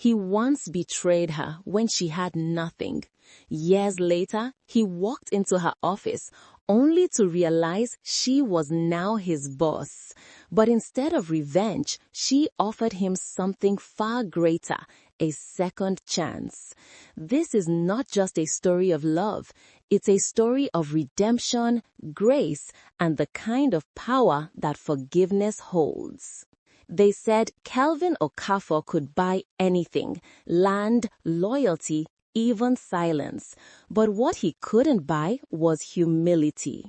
He once betrayed her when she had nothing. Years later, he walked into her office only to realize she was now his boss. But instead of revenge, she offered him something far greater, a second chance. This is not just a story of love. It's a story of redemption, grace, and the kind of power that forgiveness holds. They said Kelvin Okafor could buy anything: land, loyalty, even silence. But what he couldn't buy was humility.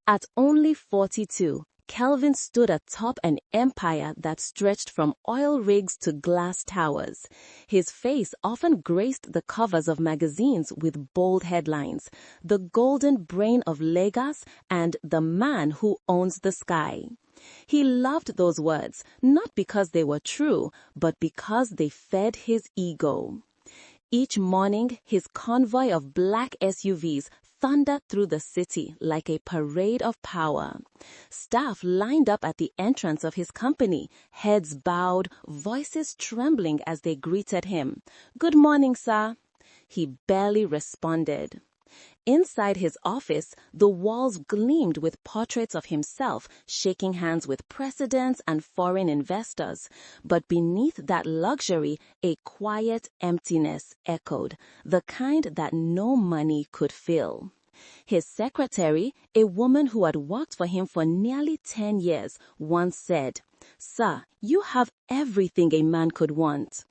At only 42, Kelvin stood atop an empire that stretched from oil rigs to glass towers. His face often graced the covers of magazines with bold headlines: "The Golden Brain of Lagos" and "The Man Who Owns the Sky." He loved those words, not because they were true, but because they fed his ego. Each morning, his convoy of black SUVs thundered through the city like a parade of power. Staff lined up at the entrance of his company, heads bowed, voices trembling as they greeted him. "Good morning, sir." He barely responded. Inside his office, the walls gleamed with portraits of himself shaking hands with presidents and foreign investors. But beneath that luxury, a quiet emptiness echoed, the kind that no money could fill. His secretary, a woman who had worked for him for nearly 10 years, once said, "Sir, you have everything a man could want."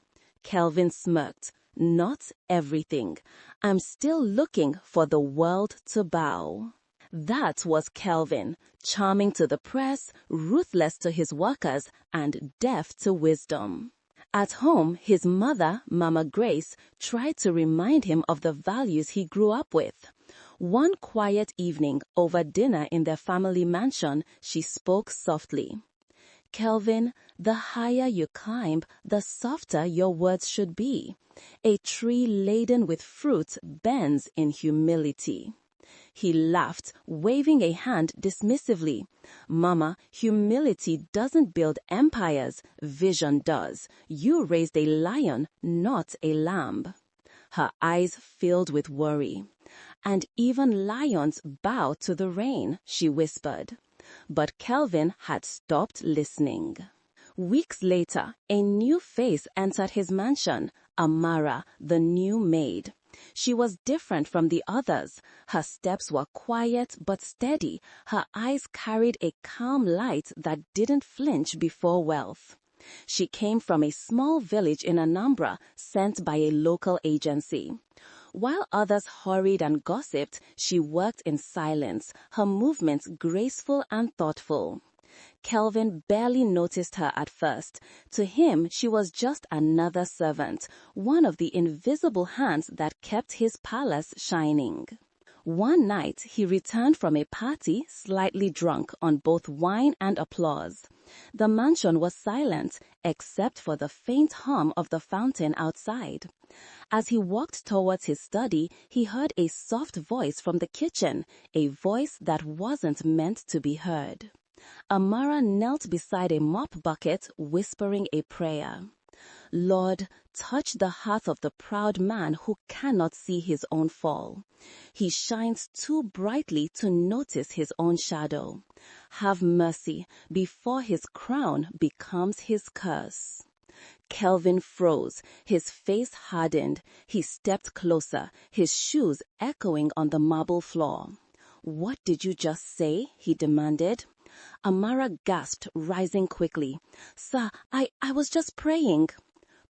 Kelvin smirked. "Not everything. I'm still looking for the world to bow." That was Kelvin, charming to the press, ruthless to his workers, and deaf to wisdom. At home, his mother, Mama Grace, tried to remind him of the values he grew up with. One quiet evening, over dinner in their family mansion, she spoke softly. "Kelvin, the higher you climb, the softer your words should be. A tree laden with fruit bends in humility." He laughed, waving a hand dismissively. "Mama, humility doesn't build empires, vision does. You raised a lion, not a lamb." Her eyes filled with worry. "And even lions bow to the rain," she whispered. But Kelvin had stopped listening. Weeks later, a new face entered his mansion, Amara, the new maid. She was different from the others. Her steps were quiet but steady. Her eyes carried a calm light that didn't flinch before wealth. She came from a small village in Anambra, sent by a local agency. While others hurried and gossiped, she worked in silence, her movements graceful and thoughtful. Kelvin barely noticed her at first. To him, she was just another servant, one of the invisible hands that kept his palace shining. One night, he returned from a party slightly drunk on both wine and applause. The mansion was silent, except for the faint hum of the fountain outside. As he walked towards his study, he heard a soft voice from the kitchen, a voice that wasn't meant to be heard. Amara knelt beside a mop bucket, whispering a prayer. "Lord, touch the heart of the proud man who cannot see his own fall. He shines too brightly to notice his own shadow. Have mercy before his crown becomes his curse." Kelvin froze, his face hardened. He stepped closer, his shoes echoing on the marble floor. "What did you just say?" he demanded. Amara gasped, rising quickly. "Sir, I was just praying."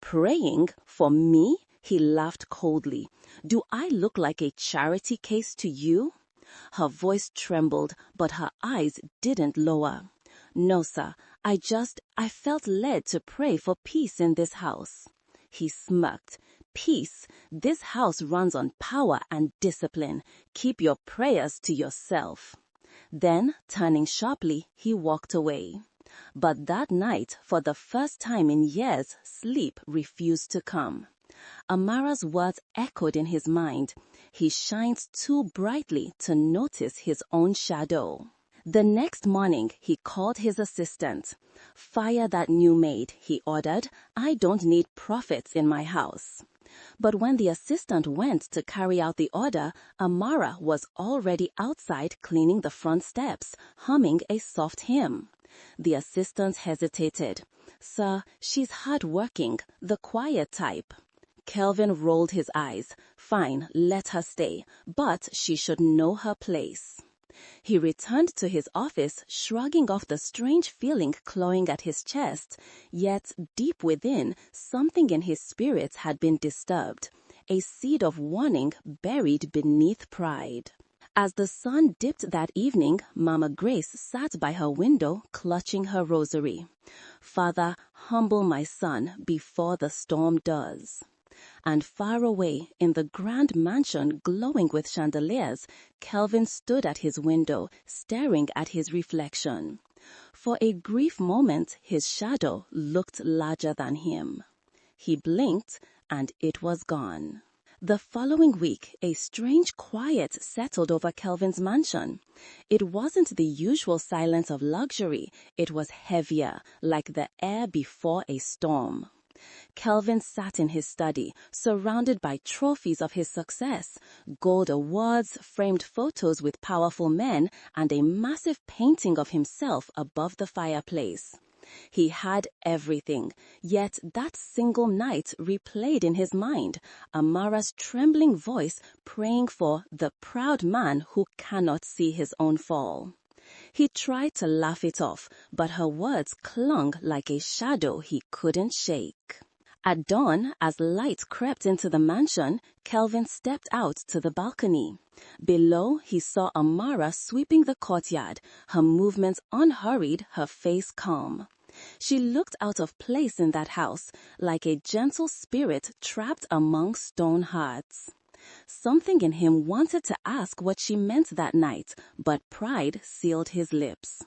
"Praying? For me?" He laughed coldly. "Do I look like a charity case to you?" Her voice trembled, but her eyes didn't lower. "No, sir. I felt led to pray for peace in this house." He smirked. "Peace? This house runs on power and discipline. Keep your prayers to yourself." Then, turning sharply, he walked away. But that night, for the first time in years, sleep refused to come. Amara's words echoed in his mind. "He shines too brightly to notice his own shadow." The next morning, he called his assistant. "Fire that new maid," he ordered. "I don't need prophets in my house." But when the assistant went to carry out the order, Amara was already outside cleaning the front steps, humming a soft hymn. The assistant hesitated. "Sir, she's hard-working, the quiet type." Kelvin rolled his eyes. "Fine, let her stay, but she should know her place." He returned to his office, shrugging off the strange feeling clawing at his chest. Yet, deep within, something in his spirit had been disturbed, a seed of warning buried beneath pride. As the sun dipped that evening, Mama Grace sat by her window, clutching her rosary. "Father, humble my son before the storm does." And far away, in the grand mansion glowing with chandeliers, Kelvin stood at his window, staring at his reflection. For a brief moment, his shadow looked larger than him. He blinked, and it was gone. The following week, a strange quiet settled over Kelvin's mansion. It wasn't the usual silence of luxury. It was heavier, like the air before a storm. Kelvin sat in his study, surrounded by trophies of his success, gold awards, framed photos with powerful men, and a massive painting of himself above the fireplace. He had everything, yet that single night replayed in his mind, Amara's trembling voice praying for the proud man who cannot see his own fall. He tried to laugh it off, but her words clung like a shadow he couldn't shake. At dawn, as light crept into the mansion, Kelvin stepped out to the balcony. Below, he saw Amara sweeping the courtyard, her movements unhurried, her face calm. She looked out of place in that house, like a gentle spirit trapped among stone hearts. Something in him wanted to ask what she meant that night, but pride sealed his lips.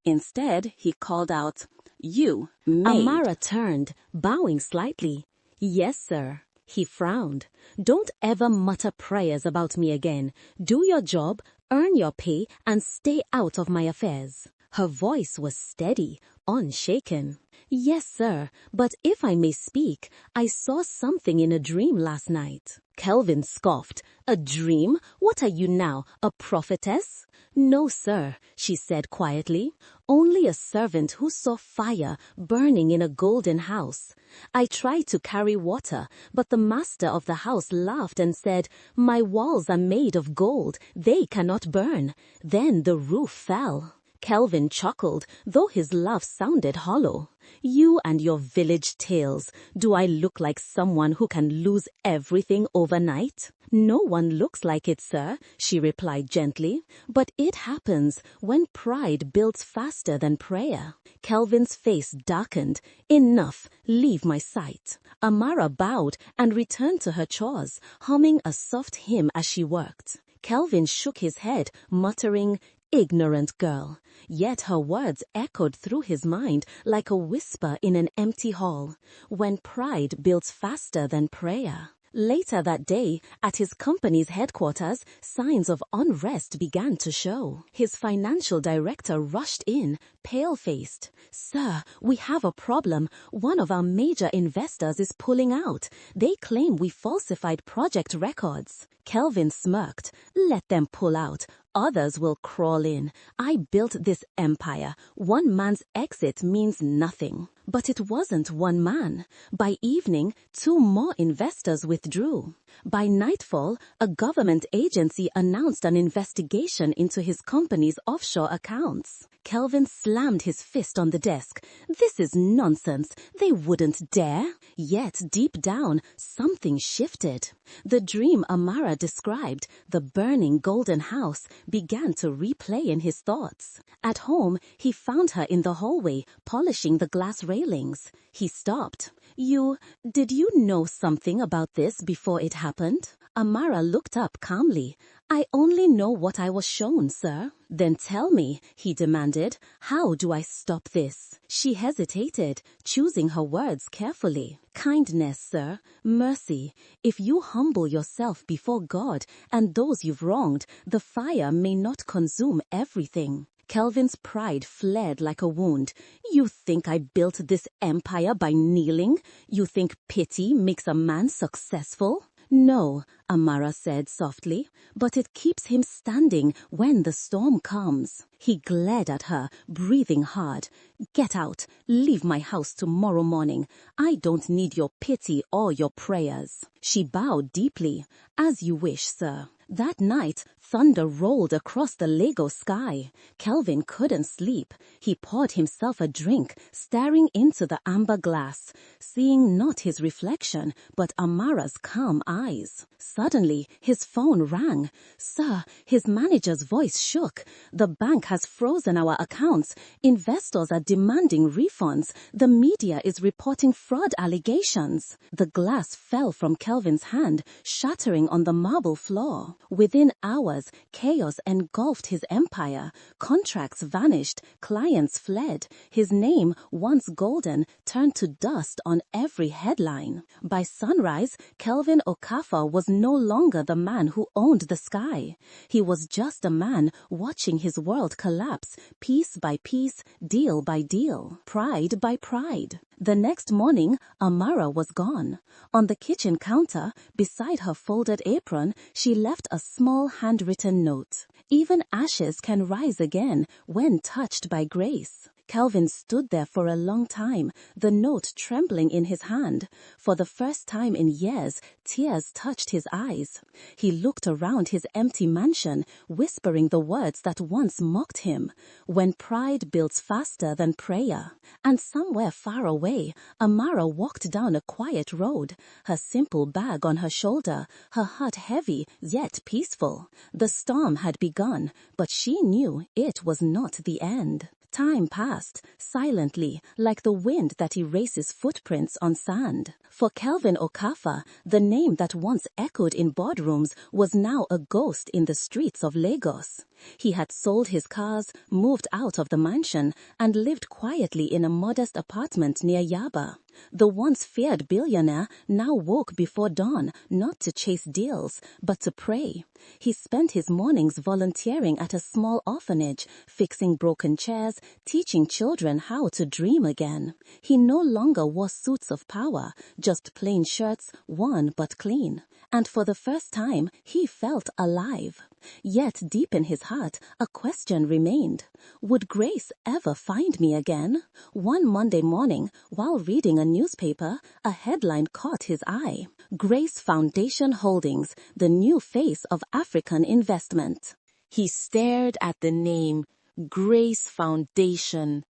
Instead, he called out, "You, maid." Amara turned, bowing slightly. "Yes, sir." He frowned. "Don't ever mutter prayers about me again. Do your job, earn your pay, and stay out of my affairs." Her voice was steady, unshaken. "Yes, sir, but if I may speak, I saw something in a dream last night." Kelvin scoffed. "A dream? What are you now, a prophetess?" "No, sir," she said quietly. "Only a servant who saw fire burning in a golden house. I tried to carry water, but the master of the house laughed and said, 'My walls are made of gold. They cannot burn.' Then the roof fell." Kelvin chuckled, though his laugh sounded hollow. "You and your village tales. Do I look like someone who can lose everything overnight?" "No one looks like it, sir," she replied gently. "But it happens when pride builds faster than prayer." Kelvin's face darkened. "Enough. Leave my sight." Amara bowed and returned to her chores, humming a soft hymn as she worked. Kelvin shook his head, muttering, "Ignorant girl." Yet her words echoed through his mind like a whisper in an empty hall. When pride builds faster than prayer. Later that day, at his company's headquarters, signs of unrest began to show. His financial director rushed in, pale-faced. "Sir, we have a problem. One of our major investors is pulling out. They claim we falsified project records." Kelvin smirked. "Let them pull out. Others will crawl in. I built this empire. One man's exit means nothing." But it wasn't one man. By evening, 2 more investors withdrew. By nightfall, a government agency announced an investigation into his company's offshore accounts. Kelvin slammed his fist on the desk. "This is nonsense. They wouldn't dare." Yet deep down, something shifted. The dream Amara described, the burning golden house, began to replay in his thoughts. At home, he found her in the hallway, polishing the glass railings. He stopped. Did you know something about this before it happened?" Amara looked up calmly. "I only know what I was shown, sir." "Then tell me," he demanded. "How do I stop this?" She hesitated, choosing her words carefully. "Kindness, sir. Mercy. If you humble yourself before God and those you've wronged, the fire may not consume everything." Kelvin's pride fled like a wound. You think I built this empire by kneeling? You think pity makes a man successful? No, Amara said softly, but it keeps him standing when the storm comes. He glared at her, breathing hard. Get out. Leave my house tomorrow morning. I don't need your pity or your prayers. She bowed deeply. As you wish, sir. That night, thunder rolled across the Lagos sky. Kelvin couldn't sleep. He poured himself a drink, staring into the amber glass, seeing not his reflection, but Amara's calm eyes. Suddenly, his phone rang. Sir, his manager's voice shook. The bank has frozen our accounts. Investors are demanding refunds. The media is reporting fraud allegations. The glass fell from Kelvin's hand, shattering on the marble floor. Within hours, chaos engulfed his empire. Contracts vanished, clients fled. His name, once golden, turned to dust on every headline. By sunrise, Kelvin Okafor was no longer the man who owned the sky. He was just a man watching his world collapse, piece by piece, deal by deal, pride by pride. The next morning, Amara was gone. On the kitchen counter, beside her folded apron, she left a small handwritten note. Even ashes can rise again when touched by grace. Kelvin stood there for a long time, the note trembling in his hand. For the first time in years, tears touched his eyes. He looked around his empty mansion, whispering the words that once mocked him. When pride builds faster than prayer. And somewhere far away, Amara walked down a quiet road, her simple bag on her shoulder, her heart heavy yet peaceful. The storm had begun, but she knew it was not the end. Time passed, silently, like the wind that erases footprints on sand. For Kelvin Okafor, the name that once echoed in boardrooms was now a ghost in the streets of Lagos. He had sold his cars, moved out of the mansion, and lived quietly in a modest apartment near Yaba. The once feared billionaire now woke before dawn, not to chase deals, but to pray. He spent his mornings volunteering at a small orphanage, fixing broken chairs, teaching children how to dream again. He no longer wore suits of power, just plain shirts, worn but clean. And for the first time, he felt alive. Yet deep in his heart, a question remained. Would Grace ever find me again? One Monday morning, while reading a newspaper, a headline caught his eye. Grace Foundation Holdings, the new face of African investment. He stared at the name, Grace Foundation.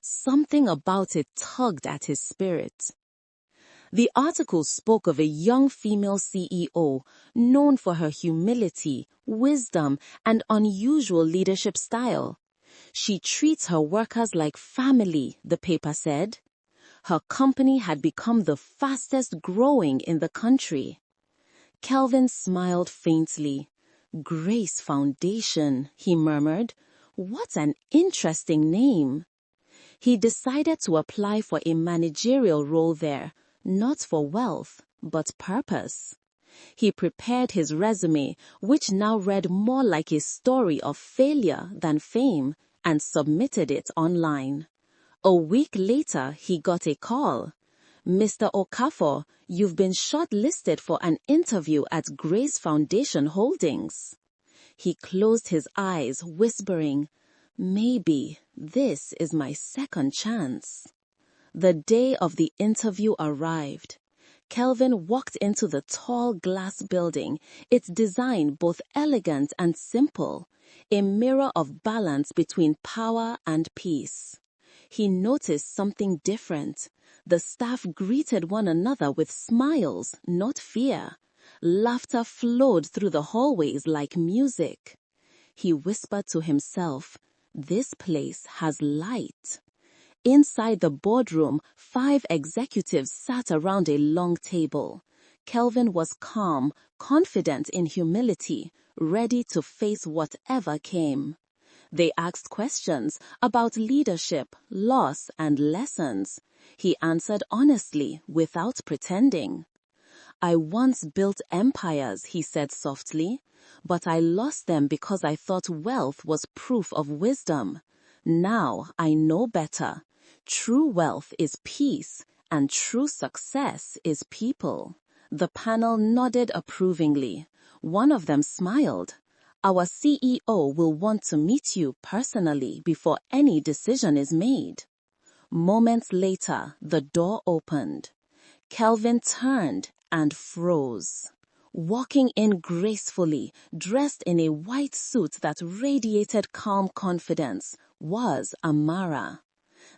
Something about it tugged at his spirit. The article spoke of a young female CEO known for her humility, wisdom, and unusual leadership style. She treats her workers like family, the paper said. Her company had become the fastest growing in the country. Kelvin smiled faintly. Grace Foundation, he murmured. What an interesting name. He decided to apply for a managerial role there, not for wealth, but purpose. He prepared his resume, which now read more like a story of failure than fame, and submitted it online. A week later, he got a call. Mr. Okafor, you've been shortlisted for an interview at Grace Foundation Holdings. He closed his eyes, whispering, maybe this is my second chance. The day of the interview arrived. Kelvin walked into the tall glass building, its design both elegant and simple, a mirror of balance between power and peace. He noticed something different. The staff greeted one another with smiles, not fear. Laughter flowed through the hallways like music. He whispered to himself, "This place has light." Inside the boardroom, 5 executives sat around a long table. Kelvin was calm, confident in humility, ready to face whatever came. They asked questions about leadership, loss, and lessons. He answered honestly, without pretending. I once built empires, he said softly, but I lost them because I thought wealth was proof of wisdom. Now I know better. True wealth is peace, and true success is people. The panel nodded approvingly. One of them smiled. Our CEO will want to meet you personally before any decision is made. Moments later, the door opened. Kelvin turned and froze. Walking in gracefully, dressed in a white suit that radiated calm confidence, was Amara.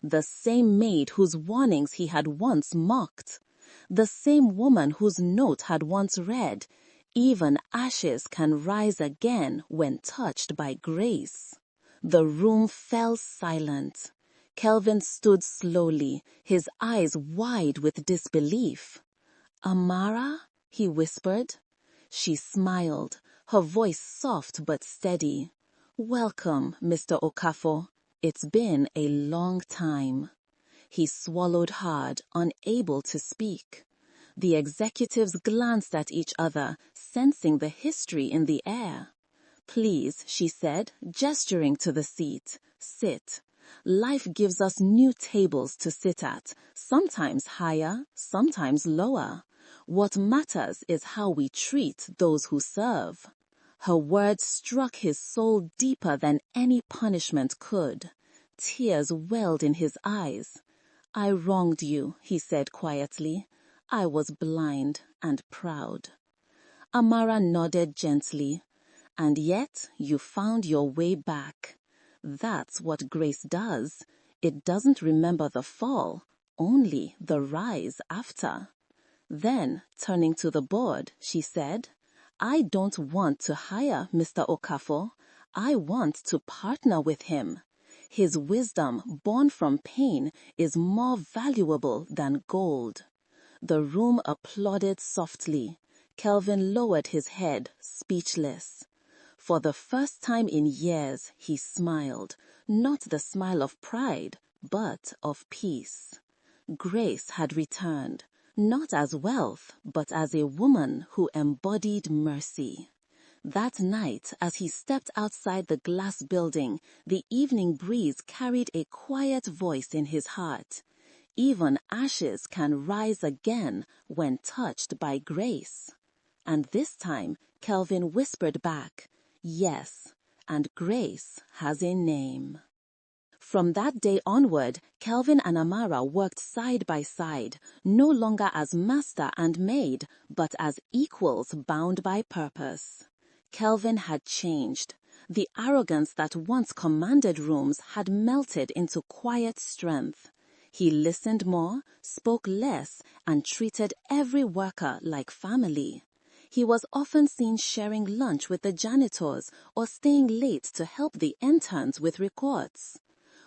The same maid whose warnings he had once mocked. The same woman whose note had once read, "Even ashes can rise again when touched by grace." The room fell silent. Kelvin stood slowly, his eyes wide with disbelief. "Amara?" he whispered. She smiled, her voice soft but steady. "Welcome, Mr. Okafor. It's been a long time." He swallowed hard, unable to speak. The executives glanced at each other, sensing the history in the air. "Please," she said, gesturing to the seat. "Sit. Life gives us new tables to sit at, sometimes higher, sometimes lower. What matters is how we treat those who serve." Her words struck his soul deeper than any punishment could. Tears welled in his eyes. "I wronged you," he said quietly. "I was blind and proud." Amara nodded gently. "And yet you found your way back. That's what grace does. It doesn't remember the fall, only the rise after." Then, turning to the board, she said, "I don't want to hire Mr. Okafor. I want to partner with him. His wisdom, born from pain, is more valuable than gold." The room applauded softly. Kelvin lowered his head, speechless. For the first time in years, he smiled, not the smile of pride, but of peace. Grace had returned, not as wealth, but as a woman who embodied mercy. That night, as he stepped outside the glass building, the evening breeze carried a quiet voice in his heart. Even ashes can rise again when touched by grace. And this time, Kelvin whispered back, "Yes, and grace has a name." From that day onward, Kelvin and Amara worked side by side, no longer as master and maid, but as equals bound by purpose. Kelvin had changed. The arrogance that once commanded rooms had melted into quiet strength. He listened more, spoke less, and treated every worker like family. He was often seen sharing lunch with the janitors or staying late to help the interns with reports.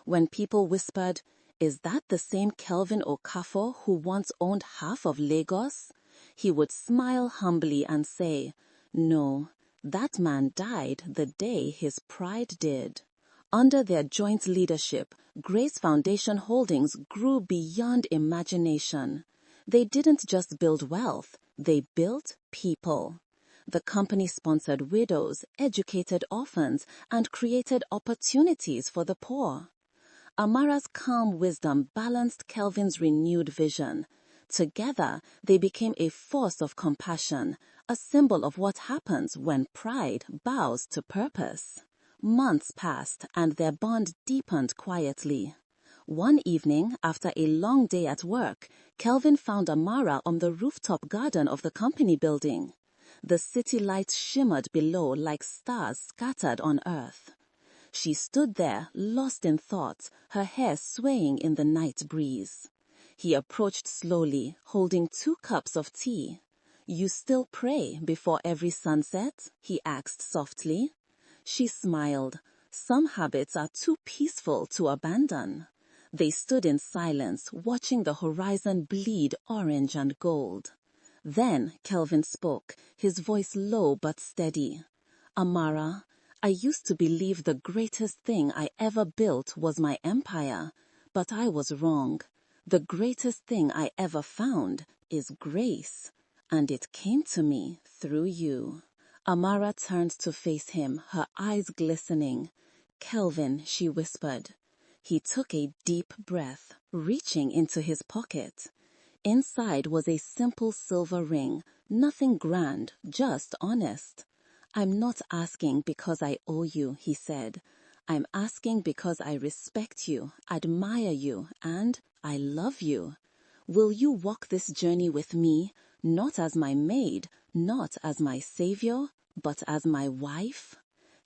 When people whispered, "Is that the same Kelvin Okafor who once owned half of Lagos?" he would smile humbly and say, "No, that man died the day his pride did." Under their joint leadership, Grace Foundation Holdings grew beyond imagination. They didn't just build wealth, they built people. The company sponsored widows, educated orphans, and created opportunities for the poor. Amara's calm wisdom balanced Kelvin's renewed vision. Together, they became a force of compassion, a symbol of what happens when pride bows to purpose. Months passed, and their bond deepened quietly. One evening, after a long day at work, Kelvin found Amara on the rooftop garden of the company building. The city lights shimmered below like stars scattered on earth. She stood there, lost in thought, her hair swaying in the night breeze. He approached slowly, holding 2 cups of tea. "You still pray before every sunset?" he asked softly. She smiled. "Some habits are too peaceful to abandon." They stood in silence, watching the horizon bleed orange and gold. Then Kelvin spoke, his voice low but steady. "Amara, I used to believe the greatest thing I ever built was my empire, but I was wrong. The greatest thing I ever found is grace. and it came to me through you." Amara turned to face him, her eyes glistening. "Kelvin," she whispered. He took a deep breath, reaching into his pocket. Inside was a simple silver ring, nothing grand, just honest. "I'm not asking because I owe you," he said. "I'm asking because I respect you, admire you, and I love you. Will you walk this journey with me, not as my maid, not as my savior, but as my wife?"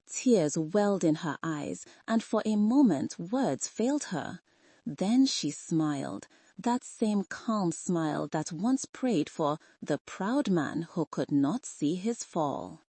Tears welled in her eyes, and for a moment words failed her. Then she smiled, that same calm smile that once prayed for the proud man who could not see his fall.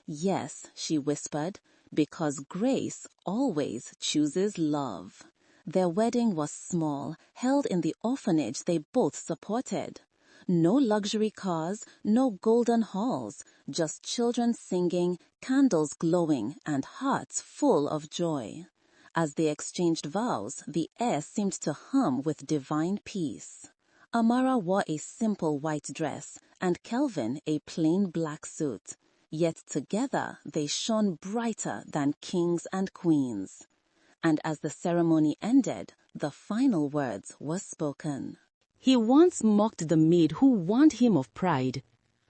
"Yes," she whispered, "because grace always chooses love." Their wedding was small, held in the orphanage they both supported. No luxury cars, no golden halls, just children singing, candles glowing, and hearts full of joy. As they exchanged vows, the air seemed to hum with divine peace. Amara wore a simple white dress, and Kelvin a plain black suit. Yet together they shone brighter than kings and queens. And as the ceremony ended, the final words were spoken. He once mocked the maid who warned him of pride,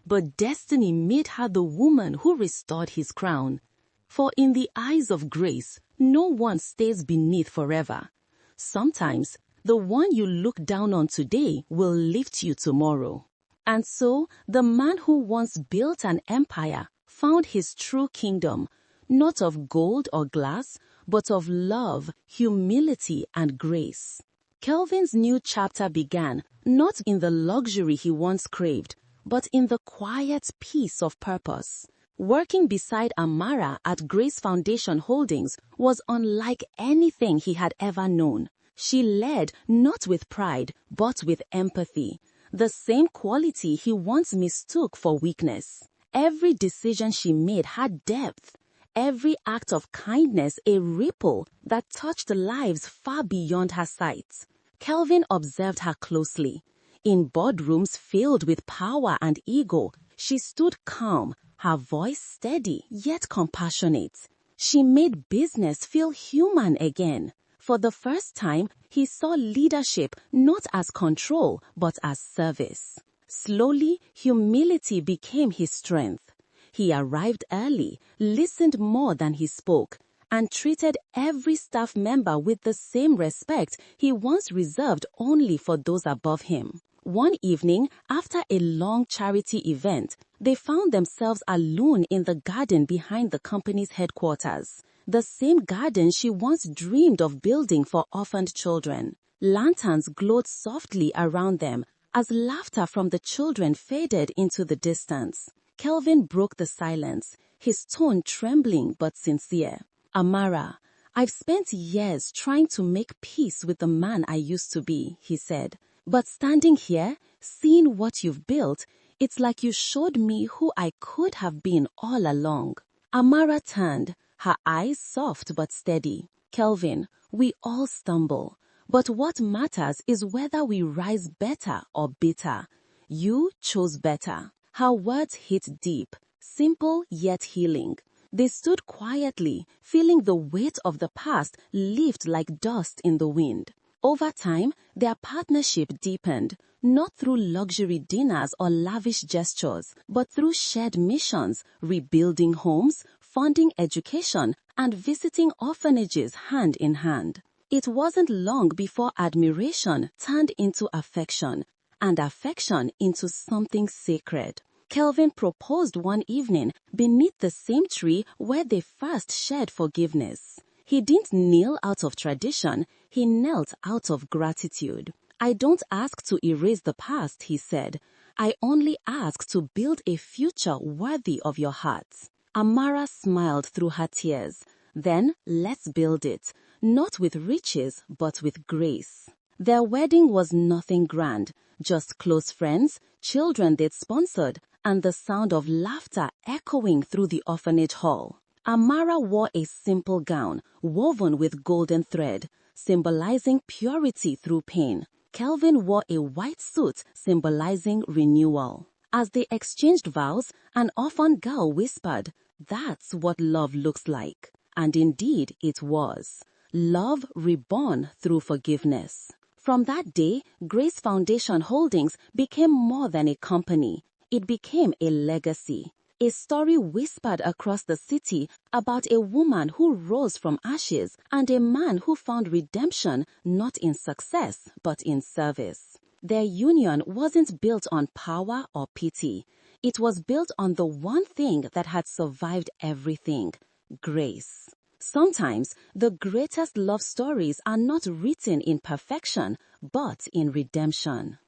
but destiny made her the woman who restored his crown. For in the eyes of grace, no one stays beneath forever. Sometimes, the one you look down on today will lift you tomorrow. And so, the man who once built an empire found his true kingdom, not of gold or glass, but of love, humility, and grace. Kelvin's new chapter began not in the luxury he once craved, but in the quiet peace of purpose. Working beside Amara at Grace Foundation Holdings was unlike anything he had ever known. She led not with pride, but with empathy, the same quality he once mistook for weakness. Every decision she made had depth. Every act of kindness a ripple that touched lives far beyond her sight. Kelvin observed her closely. In boardrooms filled with power and ego, she stood calm, her voice steady yet compassionate. She made business feel human again. For the first time, he saw leadership not as control but as service. Slowly, humility became his strength. He arrived early, listened more than he spoke, and treated every staff member with the same respect he once reserved only for those above him. One evening, after a long charity event, they found themselves alone in the garden behind the company's headquarters, the same garden she once dreamed of building for orphaned children. Lanterns glowed softly around them as laughter from the children faded into the distance. Kelvin broke the silence, his tone trembling but sincere. "Amara, I've spent years trying to make peace with the man I used to be," he said. "But standing here, seeing what you've built, it's like you showed me who I could have been all along." Amara turned, her eyes soft but steady. "Kelvin, we all stumble, but what matters is whether we rise better or bitter. You chose better." Her words hit deep, simple yet healing. They stood quietly, feeling the weight of the past lift like dust in the wind. Over time, their partnership deepened, not through luxury dinners or lavish gestures, but through shared missions, rebuilding homes, funding education, and visiting orphanages hand in hand. It wasn't long before admiration turned into affection, and affection into something sacred. Kelvin proposed one evening beneath the same tree where they first shared forgiveness. He didn't kneel out of tradition, he knelt out of gratitude. "I don't ask to erase the past," he said. "I only ask to build a future worthy of your hearts." Amara smiled through her tears. "Then let's build it, not with riches, but with grace." Their wedding was nothing grand, just close friends, children they'd sponsored, and the sound of laughter echoing through the orphanage hall. Amara wore a simple gown, woven with golden thread, symbolizing purity through pain. Kelvin wore a white suit, symbolizing renewal. As they exchanged vows, an orphan girl whispered, "That's what love looks like." And indeed it was. Love reborn through forgiveness. From that day, Grace Foundation Holdings became more than a company. It became a legacy. A story whispered across the city about a woman who rose from ashes and a man who found redemption not in success but in service. Their union wasn't built on power or pity. It was built on the one thing that had survived everything: grace. Sometimes the greatest love stories are not written in perfection, but in redemption.